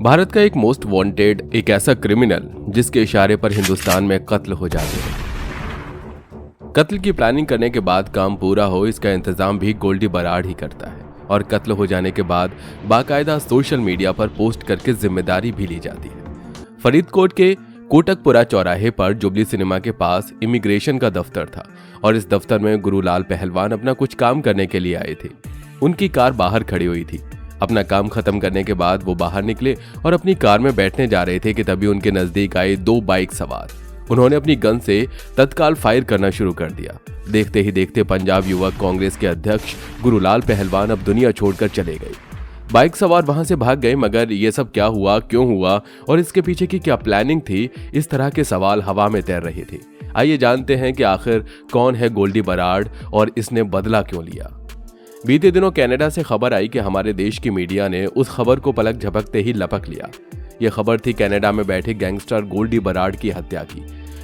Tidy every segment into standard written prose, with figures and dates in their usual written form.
भारत का एक most wanted, एक ऐसा क्रिमिनल जिसके इशारे पर हिंदुस्तान में कत्ल हो जाते हैं। कत्ल की प्लानिंग करने के बाद काम पूरा हो, इसका इंतजाम भी गोल्डी बराड़ ही करता है और कत्ल हो जाने के बाद बाकायदा सोशल मीडिया पर पोस्ट करके जिम्मेदारी भी ली जाती है। फरीदकोट के कोटकपुरा चौराहे पर जुबली सिनेमा के पास इमिग्रेशन का दफ्तर था और इस दफ्तर में गुरुलाल पहलवान अपना कुछ काम करने के लिए आए थे। उनकी कार बाहर खड़ी हुई थी। अपना काम खत्म करने के बाद वो बाहर निकले और अपनी कार में बैठने जा रहे थे कि तभी उनके नजदीक आए दो बाइक सवार। उन्होंने अपनी गन से तत्काल फायर करना शुरू कर दिया। देखते ही देखते पंजाब युवक कांग्रेस के अध्यक्ष गुरुलाल पहलवान अब दुनिया छोड़कर चले गए। बाइक सवार वहां से भाग गए, मगर ये सब क्या हुआ, क्यों हुआ और इसके पीछे की क्या प्लानिंग थी, इस तरह के सवाल हवा में तैर रहे थे। आइए जानते हैं कि आखिर कौन है गोल्डी बराड़ और इसने बदला क्यों लिया। बीते दिनों कनाडा से खबर आई कि हमारे देश की मीडिया ने उस खबर को पलक झपकते ही लपक लिया। यह खबर थी कनाडा में बैठे गैंगस्टर गोल्डी बराड़ की हत्या की।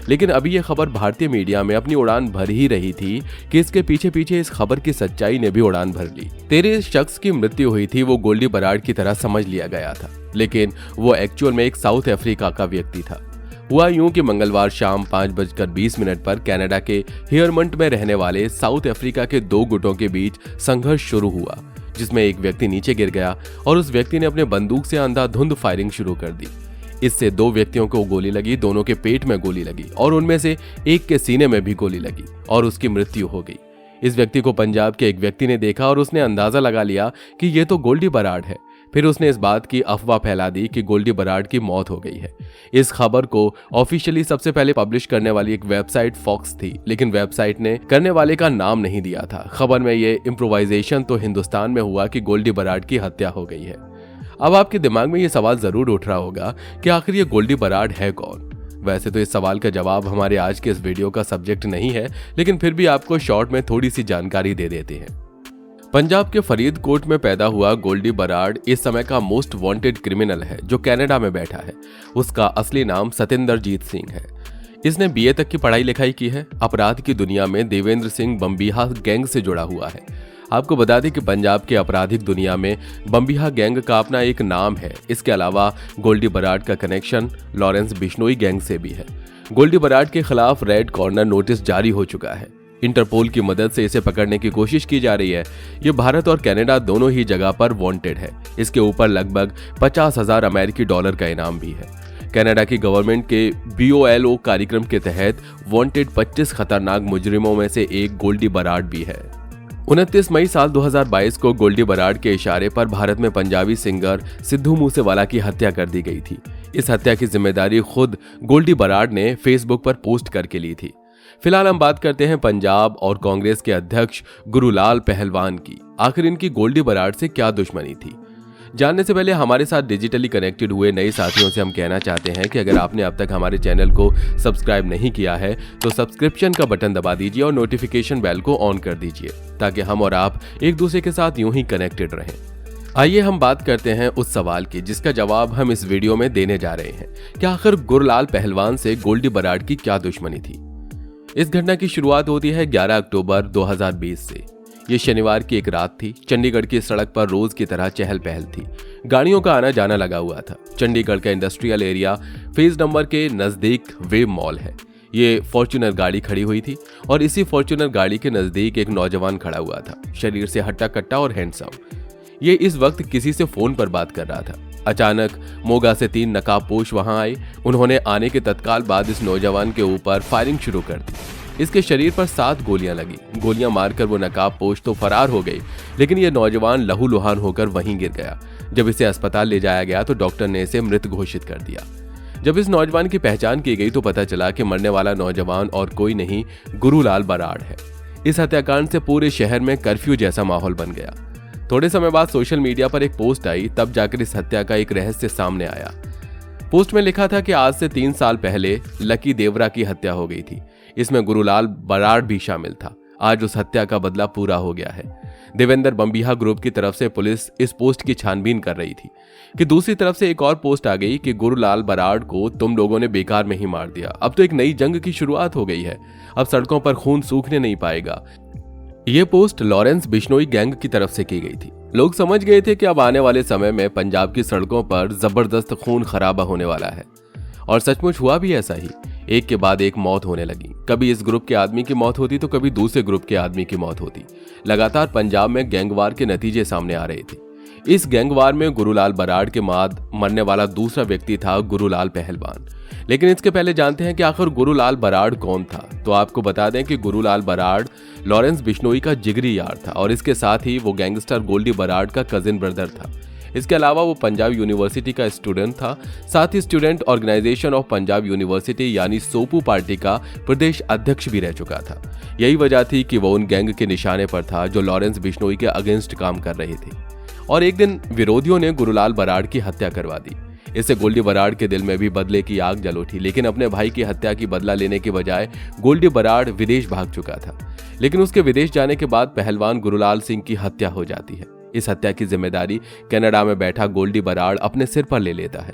लेकिन अभी यह खबर भारतीय मीडिया में अपनी उड़ान भर ही रही थी कि इसके पीछे पीछे इस खबर की सच्चाई ने भी उड़ान भर ली। तेरे इस शख्स की मृत्यु हुई थी वो गोल्डी बराड़ की तरह समझ लिया गया था, लेकिन वो एक्चुअल में एक साउथ अफ्रीका का व्यक्ति था। हुआ यूं कि मंगलवार शाम 5:20 पर कनाडा के हियरमंट में रहने वाले साउथ अफ्रीका के दो गुटों के बीच संघर्ष शुरू हुआ, जिसमें एक व्यक्ति नीचे गिर गया और उस व्यक्ति ने अपने बंदूक से अंधाधुंध फायरिंग शुरू कर दी। इससे दो व्यक्तियों को गोली लगी, दोनों के पेट में गोली लगी और उनमें से एक के सीने में भी गोली लगी और उसकी मृत्यु हो गई। इस व्यक्ति को पंजाब के एक व्यक्ति ने देखा और उसने अंदाजा लगा लिया कि ये तो गोल्डी बराड़ है। फिर उसने इस बात की अफवाह फैला दी कि गोल्डी बराड़ की मौत हो गई है। इस खबर को ऑफिशियली सबसे पहले पब्लिश करने वाली एक वेबसाइट फॉक्स थी, लेकिन वेबसाइट ने करने वाले का नाम नहीं दिया था। खबर में ये इम्प्रोवाइजेशन तो हिंदुस्तान में हुआ कि गोल्डी बराड़ की हत्या हो गई है। अब आपके दिमाग में ये सवाल जरूर उठ रहा होगा कि आखिर ये गोल्डी बराड़ है कौन। वैसे तो इस सवाल का जवाब हमारे आज के इस वीडियो का सब्जेक्ट नहीं है, लेकिन फिर भी आपको शॉर्ट में थोड़ी सी जानकारी दे देते हैं। पंजाब के फरीदकोट में पैदा हुआ गोल्डी बराड़ इस समय का मोस्ट वांटेड क्रिमिनल है जो कनाडा में बैठा है। उसका असली नाम सतिंदरजीत सिंह है। इसने बीए तक की पढ़ाई लिखाई की है। अपराध की दुनिया में देवेंद्र सिंह बम्बिहा गैंग से जुड़ा हुआ है। आपको बता दें कि पंजाब के आपराधिक दुनिया में बम्बिहा गैंग का अपना एक नाम है। इसके अलावा गोल्डी बराड़ का कनेक्शन लॉरेंस बिश्नोई गैंग से भी है। गोल्डी बराड़ के खिलाफ रेड कॉर्नर नोटिस जारी हो चुका है। इंटरपोल की मदद से इसे पकड़ने की कोशिश की जा रही है। ये भारत और कनाडा दोनों ही जगह पर वांटेड है। इसके ऊपर लगभग 50,000 अमेरिकी डॉलर का इनाम भी है। कनाडा की गवर्नमेंट के BOLO कार्यक्रम के तहत वांटेड 25 खतरनाक मुजरिमों में से एक गोल्डी बराड़ भी है। 29 मई साल 2022 को गोल्डी बराड़ के इशारे पर भारत में पंजाबी सिंगर सिद्धू मूसेवाला की हत्या कर दी गई थी। इस हत्या की जिम्मेदारी खुद गोल्डी बराड़ ने फेसबुक पर पोस्ट करके ली थी। फिलहाल हम बात करते हैं पंजाब और कांग्रेस के अध्यक्ष गुरुलाल पहलवान की। आखिर इनकी गोल्डी बराड़ से क्या दुश्मनी थी? जानने से पहले हमारे साथ डिजिटली कनेक्टेड हुए नए साथियों से हम कहना चाहते हैं कि अगर आपने अब तक हमारे चैनल को सब्सक्राइब नहीं किया है तो सब्सक्रिप्शन का बटन दबा दीजिए और नोटिफिकेशन बेल को ऑन कर दीजिए, ताकि हम और आप एक दूसरे के साथ यूं ही कनेक्टेड रहें। आइए हम बात करते हैं उस सवाल की जिसका जवाब हम इस वीडियो में देने जा रहे हैं कि आखिर गुरुलाल पहलवान से गोल्डी बराड़ की क्या दुश्मनी थी। इस घटना की शुरुआत होती है 11 अक्टूबर 2020 से। ये शनिवार की एक रात थी। चंडीगढ़ की सड़क पर रोज की तरह चहल पहल थी। गाड़ियों का आना जाना लगा हुआ था। चंडीगढ़ का इंडस्ट्रियल एरिया फेज नंबर के नजदीक वेब मॉल है। ये फॉर्च्यूनर गाड़ी खड़ी हुई थी और इसी फॉर्च्यूनर गाड़ी के नजदीक एक नौजवान खड़ा हुआ था, शरीर से हट्टा कट्टा और हैंडसम। ये इस वक्त किसी से फोन पर बात कर रहा था। अचानक मोगा से 3 नकाबपोश वहां आए। उन्होंने आने के तत्काल बाद इस नौजवान के ऊपर फायरिंग शुरू कर दी। इसके शरीर पर 7 गोलियां लगी। गोलियां मारकर वो नकाबपोश तो फरार हो गई, लेकिन ये नौजवान लहूलुहान होकर वहीं गिर गया। जब इसे अस्पताल ले जाया गया तो डॉक्टर ने इसे मृत घोषित कर दिया। जब इस नौजवान की पहचान की गई तो पता चला कि मरने वाला नौजवान और कोई नहीं, गुरुलाल बराड़ है। इस हत्याकांड से पूरे शहर में कर्फ्यू जैसा माहौल बन गया। थोड़े समय बाद सोशल मीडिया पर एक पोस्ट आई, तब जाकर इस हत्या का एक रहस्य सामने आया। पोस्ट में लिखा था कि आज से 3 साल पहले लकी देवरा की हत्या हो गई थी। इसमें गुरुलाल बराड़ भी शामिल था। आज उस हत्या का बदला पूरा हो गया है। देवेंद्र बम्बिहा ग्रुप की तरफ से पुलिस इस पोस्ट की छानबीन कर रही थी कि दूसरी तरफ से एक और पोस्ट आ गई कि गुरुलाल बराड़ को तुम लोगों ने बेकार में ही मार दिया। अब तो एक नई जंग की शुरुआत हो गई है। अब सड़कों पर खून सूखने नहीं पाएगा। ये पोस्ट लॉरेंस बिश्नोई गैंग की तरफ से की गई थी। लोग समझ गए थे कि अब आने वाले समय में पंजाब की सड़कों पर जबरदस्त खून खराबा होने वाला है। और सचमुच हुआ भी ऐसा ही। एक के बाद एक मौत होने लगी। कभी इस ग्रुप के आदमी की मौत होती तो कभी दूसरे ग्रुप के आदमी की मौत होती। लगातार पंजाब में गैंगवार के नतीजे सामने आ रहे थे। इस गैंगवार में गुरुलाल बराड़ के बाद मरने वाला दूसरा व्यक्ति था गुरुलाल पहलवान। लेकिन इसके पहले जानते हैं कि आखिर गुरुलाल बराड़ कौन था। तो आपको बता दें कि गुरुलाल बराड़ लॉरेंस बिश्नोई का जिगरी यार था और इसके साथ ही वो गैंगस्टर गोल्डी बराड़ का कजिन ब्रदर था। इसके अलावा वो पंजाब यूनिवर्सिटी का स्टूडेंट था। साथ ही student organisation of Punjab university यानी सोपू पार्टी का प्रदेश अध्यक्ष भी रह चुका था। यही वजह थी कि वो उन गैंग के निशाने पर था जो लॉरेंस बिश्नोई के अगेंस्ट काम कर रहे थे। और एक दिन विरोधियों ने गुरुलाल बराड़ की हत्या करवा दी। इससे गोल्डी बराड़ के दिल में भी बदले की आग जल उठी। लेकिन अपने भाई की हत्या की बदला लेने के बजाय गोल्डी बराड़ विदेश भाग चुका था। लेकिन उसके विदेश जाने के बाद पहलवान गुरुलाल सिंह की हत्या हो जाती है। इस हत्या की जिम्मेदारी कनाडा में बैठा गोल्डी बराड़ अपने सिर पर ले लेता है।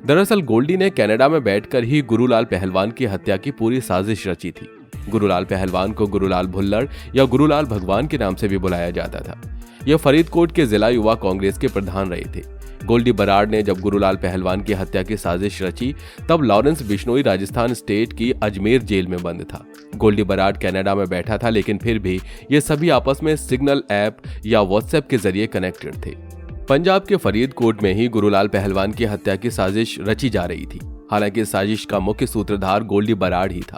दरअसल गोल्डी ने कनाडा में बैठकर ही गुरुलाल पहलवान की हत्या की पूरी साजिश रची थी। गुरुलाल पहलवान को गुरुलाल भुल्लड़ या गुरुलाल भगवान के नाम से भी बुलाया जाता था। यह फरीदकोट के जिला युवा कांग्रेस के प्रधान रहे थे। गोल्डी बराड़ ने जब गुरुलाल पहलवान की हत्या की साजिश रची तब लॉरेंस बिश्नोई राजस्थान स्टेट की अजमेर जेल में बंद था। गोल्डी बराड़ कनाडा में बैठा था, लेकिन फिर भी ये सभी आपस में सिग्नल ऐप या व्हाट्सएप के जरिए कनेक्टेड थे। पंजाब के फरीदकोट में ही गुरुलाल पहलवान की हत्या की साजिश रची जा रही थी। हालांकि इस साजिश का मुख्य सूत्रधार गोल्डी बराड़ ही था।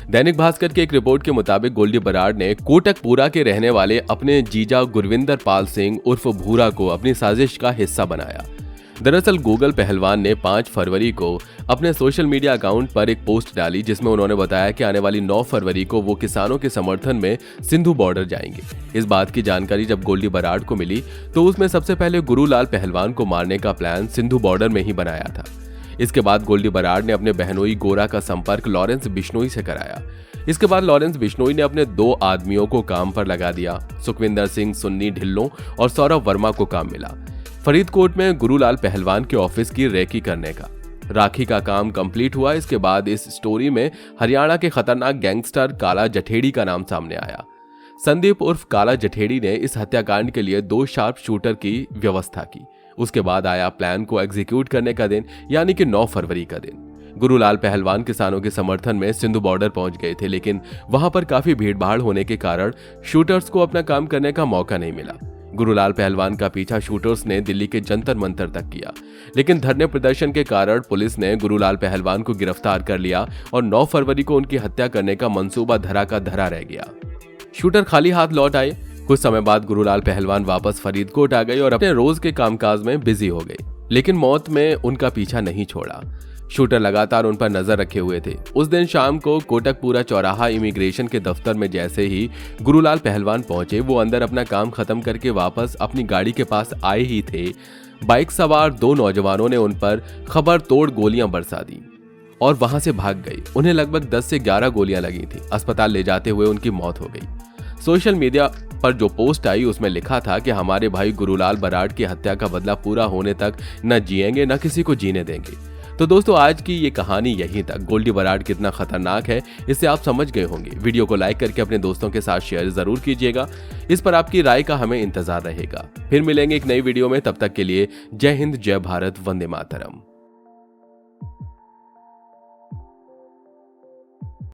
दैनिक भास्कर की एक रिपोर्ट के मुताबिक गोल्डी बराड़ ने कोटकपुरा के रहने वाले अपने जीजा गुरविंदर पाल सिंह उर्फ भूरा को अपनी साजिश का हिस्सा बनाया। दरअसल गूगल पहलवान ने 5 फरवरी को अपने सोशल मीडिया अकाउंट पर एक पोस्ट डाली जिसमें उन्होंने बताया कि आने वाली 9 फरवरी को वो किसानों के समर्थन में सिंधु बॉर्डर जाएंगे। इस बात की जानकारी जब गोल्डी बराड़ को मिली तो उसमें सबसे पहले गुरुलाल पहलवान को मारने का प्लान सिंधु बॉर्डर में ही बनाया था। इसके बाद गोल्डी बराड़ ने अपने बहनोई गोरा का संपर्क लॉरेंस बिश्नोई से कराया। इसके बाद लॉरेंस बिश्नोई ने अपने 2 आदमियों को काम पर लगा दिया। सुखविंदर सिंह सुन्नी ढिल्लों और सौरभ वर्मा को काम मिला फरीदकोट में गुरुलाल पहलवान के ऑफिस की रेकी करने का। राखी का काम कंप्लीट हुआ। इसके बाद इस स्टोरी में हरियाणा के खतरनाक गैंगस्टर काला जठेड़ी का नाम सामने आया। संदीप उर्फ काला जठेड़ी ने इस हत्याकांड के लिए 2 शार्प शूटर की व्यवस्था की। उसके बाद आया प्लान को एग्जीक्यूट करने का दिन, यानी कि 9 फरवरी का दिन। गुरुलाल पहलवान किसानों के समर्थन में सिंधु बॉर्डर पहुंच गए थे, लेकिन वहां पर काफी भीड़भाड़ होने के कारण शूटर्स को अपना काम करने का मौका नहीं मिला। गुरुलाल पहलवान का पीछा शूटर्स ने दिल्ली के जंतर मंतर तक किया, लेकिन धरने प्रदर्शन के कारण पुलिस ने गुरुलाल पहलवान को गिरफ्तार कर लिया और 9 फरवरी को उनकी हत्या करने का मंसूबा धरा का धरा रह गया। शूटर खाली हाथ लौट आए। कुछ समय बाद गुरुलाल पहलवान वापस फरीदकोट आ गए और अपने रोज के कामकाज में बिजी हो गए, लेकिन मौत में उनका पीछा नहीं छोड़ा। शूटर लगातार उन पर नजर रखे हुए थे। उस दिन शाम को कोटकपुरा चौराहा इमिग्रेशन के दफ्तर में जैसे ही गुरुलाल पहलवान पहुंचे, वो अंदर अपना काम खत्म करके वापस अपनी गाड़ी के पास आए ही थे। बाइक सवार 2 नौजवानों ने उन पर खबर तोड़ गोलियां बरसा दी और वहां से भाग गई। उन्हें लगभग 10 से 11 गोलियां लगी थी। अस्पताल ले जाते हुए उनकी मौत हो गई। सोशल मीडिया पर जो पोस्ट आई उसमें लिखा था कि हमारे भाई गुरुलाल बराड़ की हत्या का बदला पूरा होने तक न जिएंगे न किसी को जीने देंगे। तो दोस्तों आज की ये कहानी यहीं तक। गोल्डी बराड़ कितना खतरनाक है इससे आप समझ गए होंगे। वीडियो को लाइक करके अपने दोस्तों के साथ शेयर जरूर कीजिएगा। इस पर आपकी राय का हमें इंतजार रहेगा। फिर मिलेंगे एक नई वीडियो में। तब तक के लिए जय हिंद, जय भारत, वंदे मातरम।